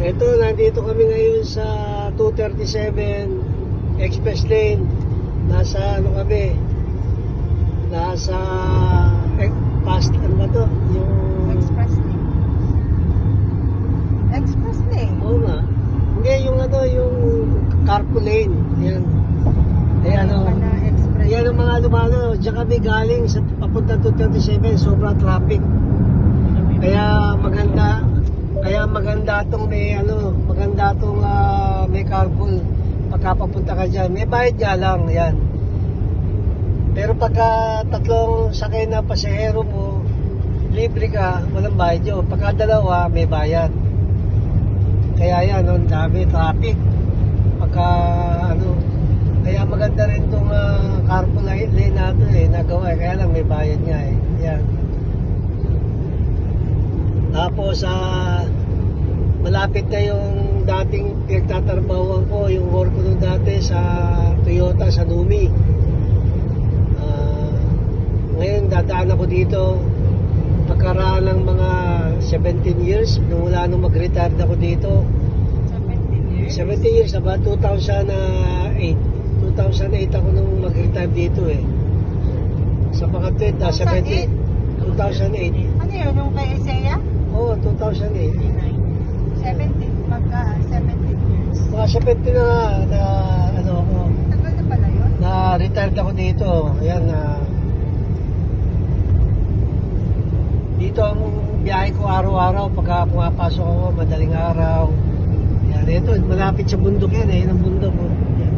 Ito, nandito kami ngayon sa 237 Express Lane. Nasa ano kami? Nasa past ano ba to? Yung Express lane. Express lane. oo nga. Hindi, yung ano, yung carpool lane. Yan. Ayan o. Pala, express. Yan ang mga lumano. Diyan kami galing sa papunta 237. Sobrang traffic. Kaya maganda tong may ano, maganda tong may carpool pagka papunta ka diyan. May bayad nga lang, yan. Pero pagka tatlong sakay na pasahero mo, libre ka, walang bayad yun. Pagka dalawa, may bayad. Kaya yan, ang dami traffic. Pagka ano, kaya maganda rin tong carpool lane natin nagawa. Kaya lang may bayad nga Yan. Tapos malapit na yung dating pinagtatrabahuan ko, yung work ko nung dati sa Toyota, sa Numi. Ngayon dadaan ako dito pagkaraan ng mga 17 years mula nung mag-retire ako dito. 17 years? 17 years, about 2008. 2008 ako nung mag-retire dito sa Pakatwid, 2008. Ano yun, yung kay Isaiah? Oo, 2008. 17, pagka 17 years. Mga 17 na ano ako, Tagal na pala yun? na-retired ako dito. Ayan, dito ang biyahe ko araw-araw pagka pumapasok ako, madaling araw. Yan, ito, malapit sa bundok yan yun ang bundok ko. Yan.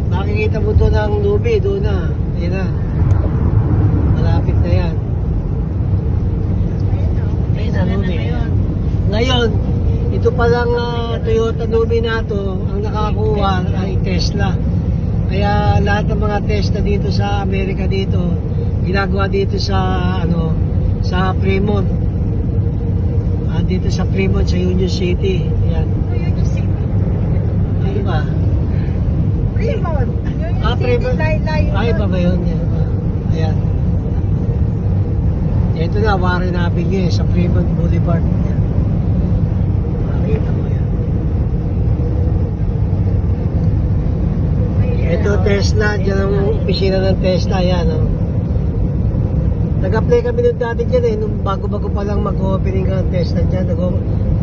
Makikita mo doon ang Nubi, doon na. Ayan na. Malapit na yan. Ayun na, Nubi. Ngayon, ito palang Toyota Nubi na to, ang nakakuha ay Tesla. Kaya lahat ng mga Tesla dito sa Amerika dito, ginagawa dito sa sa Fremont. Dito sa Fremont sa Union City. Ayan. Union City. Ano ba? Fremont. Union City, Fremont. layo Ay, ba yun? Ayan. Ito na, Warren Avenue sa Fremont Boulevard. Ayan. Makikita mo yan. Ito Tesla, dyan ang opisina ng Tesla. Ayan, Nag-apply kami nung dati dyan nung bago-bago pa lang mag-opening ka ng Tesla dyan.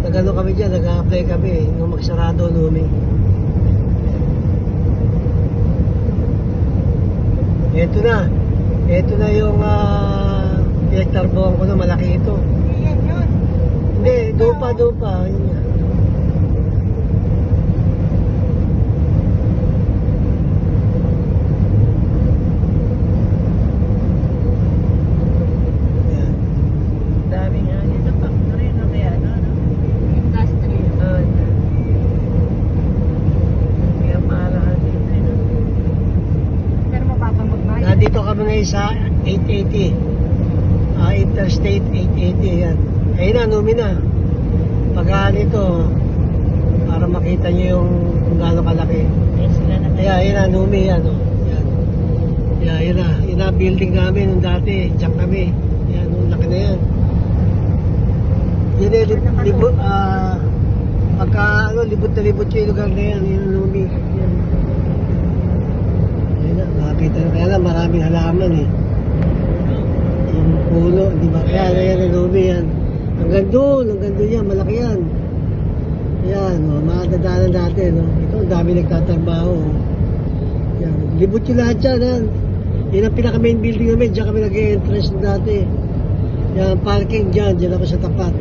Nag-ano kami dyan, nag-apply kami nung magsarado Numi. Ito na yung pinagtarbuhan ko na malaki ito. Yan yun. Hindi, doon pa. Yun nga. Ayan. Dami nga dito factory na kaya Industry. kaya mahalahan dito Pero mapapamag ba? Nandito kami ngayon sa 880. Interstate 880. Ayan. Ayun na, Numi na. Pagka nito, para makita nyo yung kung gaano kalaki. Tesla na Ayan, yun na, Numi, yan, Yan. Ayan, yun na, building namin nung dati, diyan kami. Ayan, nung laki na yan. Yun pagka, libot na libot yung lugar na yan, yun ang Numi. Yan. Ayan na, makakita na, kaya lang, maraming halaman Yung puno, di ba? Kaya yan ang Numi yan. Hanggang doon yan, malaki yan. Yan, makadadaanan natin. Ito, ang dami nagtatrabaho. Yan, libot yung lahat yan. Yan ang pinaka-main building namin. Diyan kami nag-entrance dati. Yan, parking dyan ako sa tapat.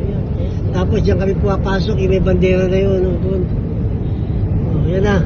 Tapos diyan kami pumapasok, yung may bandera na yun. Yan na.